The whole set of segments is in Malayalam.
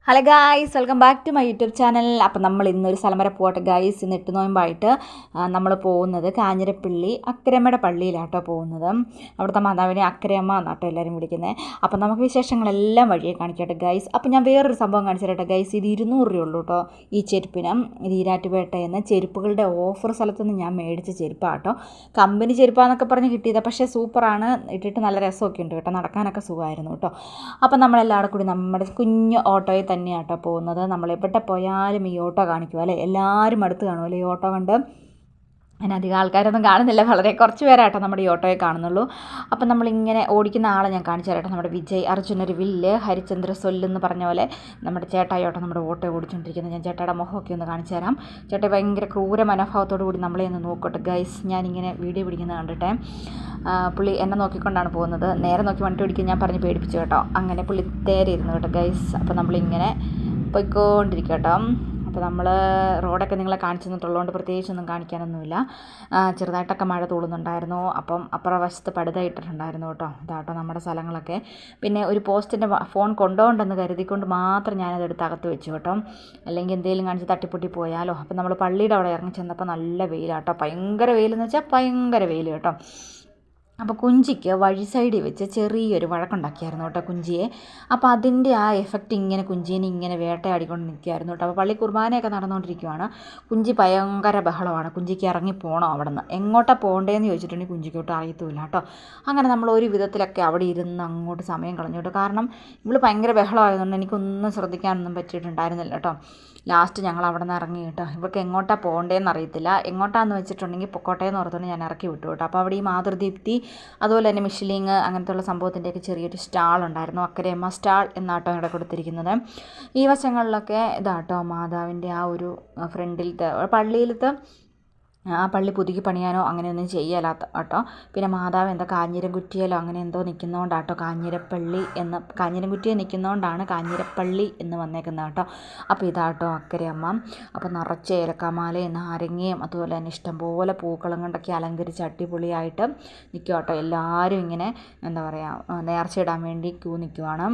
Hello guys, welcome back to my YouTube channel. അപ്പം നമ്മൾ ഇന്നൊരു സ്ഥലം വരെ പോട്ടെ ഗായ്സ്. ഇന്ന് 8 നോയമ്പായിട്ട് നമ്മൾ പോകുന്നത് കാഞ്ഞിരപ്പള്ളി അക്കരമ്മയുടെ പള്ളിയിലാട്ടോ പോകുന്നത്. അവിടുത്തെ മാതാവിനെ അക്കരയമ്മ എന്നാട്ടോ എല്ലാവരും വിളിക്കുന്നത്. അപ്പം നമുക്ക് വിശേഷങ്ങളെല്ലാം വഴിയെ കാണിക്കട്ടെ ഗായ്സ്. അപ്പം ഞാൻ വേറൊരു സംഭവം കാണിച്ചു തരട്ടെ ഗായ്സ്. ഇത് 200 രൂപ ഉള്ളൂ കേട്ടോ ഈ ചെരുപ്പിന്. ഇത് ഈരാറ്റുപേട്ടയെന്ന് ചെരുപ്പുകളുടെ ഓഫർ സ്ഥലത്തുനിന്ന് ഞാൻ മേടിച്ച ചെരുപ്പാട്ടോ. കമ്പനി ചെരുപ്പാന്നൊക്കെ പറഞ്ഞ് കിട്ടിയത്, പക്ഷേ സൂപ്പറാണ്, ഇട്ടിട്ട് നല്ല രസമൊക്കെ ഉണ്ട് കേട്ടോ, നടക്കാനൊക്കെ സുഖമായിരുന്നു കേട്ടോ. അപ്പം നമ്മളെല്ലാവരും കൂടി നമ്മുടെ കുഞ്ഞ് ഓട്ടോയിൽ തന്നെയാട്ടോ പോകുന്നത്. നമ്മളെവിടെ പോയാലും ഈ ഓട്ടോ കാണിക്കും അല്ലേ, എല്ലാവരും അടുത്ത് കാണുമല്ലോ ഈ ഓട്ടോ കണ്ട്. അതിനധികം ആൾക്കാരൊന്നും കാണുന്നില്ല, വളരെ കുറച്ച് പേരാട്ടോ നമ്മുടെ ഈ ഓട്ടോയെ കാണുന്നുള്ളൂ. അപ്പം നമ്മളിങ്ങനെ ഓടിക്കുന്ന ആളെ ഞാൻ കാണിച്ചു തരാട്ടോ. നമ്മുടെ വിജയ് അർജുനൊരു വില്ല് ഹരിചന്ദ്ര സൊല്ലെന്ന് പറഞ്ഞ പോലെ നമ്മുടെ ചേട്ടായി ഓട്ടോ നമ്മുടെ ഓട്ടോ ഓടിച്ചുകൊണ്ടിരിക്കുന്നത്. ഞാൻ ചേട്ടായുടെ മുഖമൊക്കെ ഒന്ന് കാണിച്ചു തരാം. ചേട്ടായി ഭയങ്കര ക്രൂര മനോഭാവത്തോടു കൂടി നമ്മളെ ഒന്ന് നോക്കട്ടെ ഗൈസ്. ഞാനിങ്ങനെ വീഡിയോ പിടിക്കുന്നത് കണ്ടിട്ടെ പുള്ളി എന്നെ നോക്കിക്കൊണ്ടാണ് പോകുന്നത്. നേരെ നോക്കി വണ്ടി ഓടിക്കാൻ ഞാൻ പറഞ്ഞ് പേടിപ്പിച്ചു കേട്ടോ. അങ്ങനെ പുള്ളി നേരെ ഇരുന്നു കേട്ടോ ഗൈസ്. അപ്പോൾ നമ്മളിങ്ങനെ പോയിക്കൊണ്ടിരിക്കും കേട്ടോ. അപ്പോൾ നമ്മൾ റോഡൊക്കെ നിങ്ങളെ കാണിച്ചു തന്നിട്ടുള്ളതുകൊണ്ട് പ്രത്യേകിച്ചൊന്നും കാണിക്കാനൊന്നുമില്ല. ചെറുതായിട്ടൊക്കെ മഴ തൂളുന്നുണ്ടായിരുന്നു. അപ്പം അപ്പുറ വശത്ത് പടുത ഇട്ടിട്ടുണ്ടായിരുന്നു കേട്ടോ. ഇതാട്ടോ നമ്മുടെ സ്ഥലങ്ങളൊക്കെ. പിന്നെ ഒരു പോസ്റ്റിൻ്റെ ഫോൺ കൊണ്ടുപോകണ്ടെന്ന് കരുതിക്കൊണ്ട് മാത്രം ഞാനതെടുത്ത് അകത്ത് വെച്ചു കേട്ടോ, അല്ലെങ്കിൽ എന്തെങ്കിലും കാണിച്ച് തട്ടിപ്പൊട്ടി പോയാലോ. അപ്പം നമ്മൾ പള്ളിയുടെ അവിടെ ഇറങ്ങി ചെന്നപ്പോൾ നല്ല വെയിലാട്ടോ, ഭയങ്കര വെയിലെന്ന് വെച്ചാൽ ഭയങ്കര വെയിൽ കേട്ടോ. അപ്പോൾ കുഞ്ചിക്ക് വഴി സൈഡിൽ വെച്ച് ചെറിയൊരു വഴക്കുണ്ടാക്കിയായിരുന്നു കേട്ടോ കുഞ്ചിയെ. അപ്പോൾ അതിൻ്റെ ആ എഫക്റ്റ് ഇങ്ങനെ കുഞ്ചീനെ ഇങ്ങനെ വേട്ടയാടിക്കൊണ്ട് നിൽക്കുകയായിരുന്നു കേട്ടോ. അപ്പോൾ പള്ളി കുർബാനയൊക്കെ നടന്നുകൊണ്ടിരിക്കുവാണ്. കുഞ്ചി ഭയങ്കര ബഹളമാണ്. കുഞ്ചിക്ക് ഇറങ്ങി പോകണം അവിടെ നിന്ന്. എങ്ങോട്ടാണ് പോകേണ്ടതെന്ന് ചോദിച്ചിട്ടുണ്ടെങ്കിൽ കുഞ്ചിക്കോട്ട് അറിയത്തുമില്ല കേട്ടോ. അങ്ങനെ നമ്മൾ ഒരു വിധത്തിലൊക്കെ അവിടെ ഇരുന്ന് അങ്ങോട്ട് സമയം കളഞ്ഞു കേട്ടോ. കാരണം ഇവൾ ഭയങ്കര ബഹളമായതുകൊണ്ട് എനിക്കൊന്നും ശ്രദ്ധിക്കാനൊന്നും പറ്റിയിട്ടുണ്ടായിരുന്നില്ല കേട്ടോ. ലാസ്റ്റ് ഞങ്ങൾ അവിടെ നിന്ന് ഇറങ്ങി കേട്ടോ. ഇവർക്ക് എങ്ങോട്ടാണ് പോകേണ്ടതെന്ന് അറിയത്തില്ല. എങ്ങോട്ടാന്ന് വെച്ചിട്ടുണ്ടെങ്കിൽ പൊക്കോട്ടേന്ന് ഓർത്തുകൊണ്ട് ഞാൻ ഇറക്കി വിട്ടു കേട്ടോ. അപ്പോൾ അവിടെ ഈ മാതൃദീപ്തി അതുപോലെ തന്നെ മിഷ്ലിങ് അങ്ങനത്തെ ഉള്ള സംഭവത്തിൻ്റെയൊക്കെ ചെറിയൊരു സ്റ്റാൾ ഉണ്ടായിരുന്നു. അക്കരയമ്മ സ്റ്റാൾ എന്നാട്ടോ ഇവിടെ കൊടുത്തിരിക്കുന്നത്. ഈ വശങ്ങളിലൊക്കെ ഇതാട്ടോ മാതാവിൻ്റെ ആ ഒരു ഫ്രണ്ടിലത്തെ പള്ളിയിലത്തെ ആ പള്ളി പുതുക്കി പണിയാനോ അങ്ങനെയൊന്നും ചെയ്യലാത്ത കേട്ടോ. പിന്നെ മാതാവ് എന്താ കാഞ്ഞിരംകുറ്റിയിലോ അങ്ങനെ എന്തോ നിൽക്കുന്നതുകൊണ്ടാട്ടോ കാഞ്ഞിരംകുറ്റിയെ നിൽക്കുന്നതുകൊണ്ടാണ് കാഞ്ഞിരപ്പള്ളി എന്ന് വന്നേക്കുന്നത് കേട്ടോ. അപ്പോൾ ഇതാട്ടോ അക്കരയമ്മ. അപ്പോൾ നിറച്ച് ഏലക്കാമാലയും നാരങ്ങയും അതുപോലെ തന്നെ ഇഷ്ടംപോലെ പൂക്കളും കൊണ്ടൊക്കെ അലങ്കരിച്ച് അടിപൊളിയായിട്ട് നിൽക്കുക കേട്ടോ. എല്ലാവരും ഇങ്ങനെ എന്താ പറയുക നേർച്ചയിടാൻ വേണ്ടി ക്യൂ നിൽക്കുവാണ്.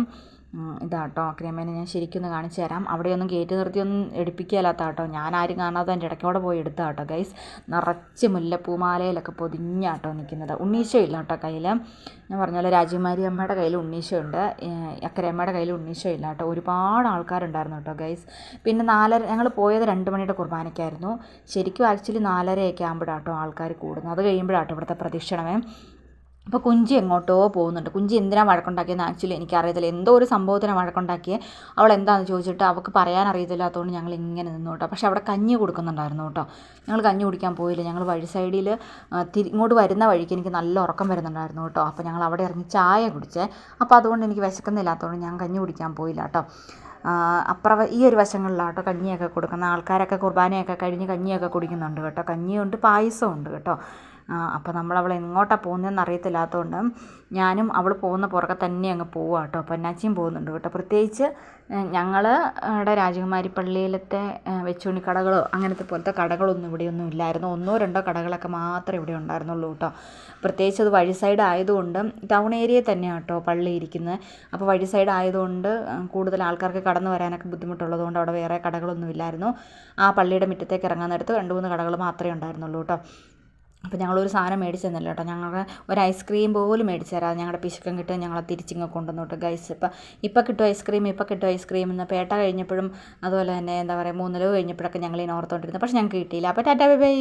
ഇതാട്ടോ അക്കരയമ്മേനെ ഞാൻ ശരിക്കും ഒന്ന് കാണിച്ചു തരാം. അവിടെയൊന്നും കയറ്റി നിർത്തിയൊന്നും എടുപ്പിക്കുകയല്ലാത്ത കേട്ടോ. ഞാൻ ആരും കാണാതെ എൻ്റെ ഇടയ്ക്കോടെ പോയി എടുത്ത കേട്ടോ ഗൈസ്. നിറച്ച് മുല്ലപ്പൂമാലയിലൊക്കെ പൊതിഞ്ഞാട്ടോ നിൽക്കുന്നത്. ഉണ്ണീശോ ഇല്ല കേട്ടോ കയ്യിൽ. ഞാൻ പറഞ്ഞ പോലെ രാജകുമാരി അമ്മയുടെ കയ്യിൽ ഉണ്ണീശോ ഉണ്ട്, അക്കരയമ്മയുടെ കയ്യിൽ ഉണ്ണീശോ ഇല്ല കേട്ടോ. ഒരുപാട് ആൾക്കാരുണ്ടായിരുന്നു കേട്ടോ ഗൈസ്. പിന്നെ 4:30 ഞങ്ങൾ പോയത് 2 മണിയുടെ കുർബാനയ്ക്കായിരുന്നു. ശരിക്കും ആക്ച്വലി 4:30 ആകുമ്പോഴാട്ടോ ആൾക്കാർ കൂടുന്നത്. അത് കഴിയുമ്പോഴാട്ടോ ഇവിടുത്തെ പ്രദക്ഷിണമേ. അപ്പോൾ കുഞ്ചി എങ്ങോട്ടോ പോകുന്നുണ്ട്. കുഞ്ചി എന്തിനാണ് വഴക്കുണ്ടാക്കിയെന്ന് ആക്ച്വലി എനിക്കറിയത്തില്ല. എന്തോ ഒരു സംഭവത്തിനാണ് വഴക്കുണ്ടാക്കിയത്. അവൾ എന്താണെന്ന് ചോദിച്ചിട്ട് അവൾക്ക് പറയാൻ അറിയത്തില്ലാത്തതുകൊണ്ട് ഞങ്ങൾ ഇങ്ങനെ നിന്നു കേട്ടോ. പക്ഷേ അവിടെ കഞ്ഞി കൊടുക്കുന്നുണ്ടായിരുന്നു കേട്ടോ. ഞങ്ങൾ കഞ്ഞി കുടിക്കാൻ പോയില്ല. ഞങ്ങൾ വഴി സൈഡിൽ ഇങ്ങോട്ട് വരുന്ന വഴിക്ക് എനിക്ക് നല്ല ഉറക്കം വരുന്നുണ്ടായിരുന്നു കേട്ടോ. അപ്പോൾ ഞങ്ങൾ അവിടെ ഇറങ്ങി ചായ കുടിച്ചേ. അപ്പോൾ അതുകൊണ്ട് എനിക്ക് വിശക്കുന്നില്ലാത്തതുകൊണ്ട് ഞാൻ കഞ്ഞി കുടിക്കാൻ പോയില്ല കേട്ടോ. ഈ ഒരു വശങ്ങളിലാട്ടോ കഞ്ഞിയൊക്കെ കൊടുക്കുന്ന ആൾക്കാരൊക്കെ കുർബാനയൊക്കെ കഴിഞ്ഞ് കഞ്ഞിയൊക്കെ കുടിക്കുന്നുണ്ട് കേട്ടോ. കഞ്ഞിയുണ്ട് പായസവും ഉണ്ട് കേട്ടോ. അപ്പോൾ നമ്മളവൾ എങ്ങോട്ടാണ് പോകുന്നതെന്ന് അറിയത്തില്ലാത്തതുകൊണ്ട് ഞാനും അവൾ പോകുന്ന പുറകെ തന്നെ അങ്ങ് പോവുക കേട്ടോ. പൊന്നാച്ചിയും പോകുന്നുണ്ട് കേട്ടോ. പ്രത്യേകിച്ച് ഞങ്ങളുടെ രാജകുമാരി പള്ളിയിലത്തെ വെച്ചുണിക്കടകളോ അങ്ങനത്തെ പോലത്തെ കടകളൊന്നും ഇവിടെയൊന്നും ഇല്ലായിരുന്നു. 1-2 കടകളൊക്കെ മാത്രമേ ഇവിടെ ഉണ്ടായിരുന്നുള്ളൂ കേട്ടോ. പ്രത്യേകിച്ച് അത് വഴി സൈഡ് ആയതുകൊണ്ട് ടൗൺ ഏരിയയിൽ തന്നെയാണ് കേട്ടോ പള്ളി ഇരിക്കുന്നത്. അപ്പോൾ വഴി സൈഡ് ആയതുകൊണ്ട് കൂടുതൽ ആൾക്കാർക്ക് കടന്നു വരാനൊക്കെ ബുദ്ധിമുട്ടുള്ളതുകൊണ്ട് അവിടെ വേറെ കടകളൊന്നും ഇല്ലായിരുന്നു. ആ പള്ളിയുടെ മുറ്റത്തേക്ക് ഇറങ്ങാൻ നേരത്ത് 2-3 കടകൾ മാത്രമേ ഉണ്ടായിരുന്നുള്ളൂ കേട്ടോ. അപ്പോൾ ഞങ്ങളൊരു സാധനം മേടിച്ചു തന്നില്ല കേട്ടോ. ഞങ്ങളുടെ ഒരു ഐസ്ക്രീം പോലും മേടിച്ചു തരാം. ഞങ്ങളുടെ പിശുക്കം കിട്ടുക ഞങ്ങളെ തിരിച്ചിങ്ങ് കൊണ്ടുവന്നു കേട്ടോ ഗൈസ്. ഇപ്പം കിട്ടും ഐസ്ക്രീം എന്ന് പേട്ട കഴിഞ്ഞപ്പോഴും അതുപോലെ തന്നെ എന്താ പറയുക 3 കഴിഞ്ഞപ്പോഴൊക്കെ ഞങ്ങൾ ഇങ്ങനെ ഓർത്തുകൊണ്ടിരുന്നു. പക്ഷേ ഞങ്ങൾക്ക് കിട്ടിയില്ല. അപ്പോൾ ടാറ്റാ ബൈ ബൈ.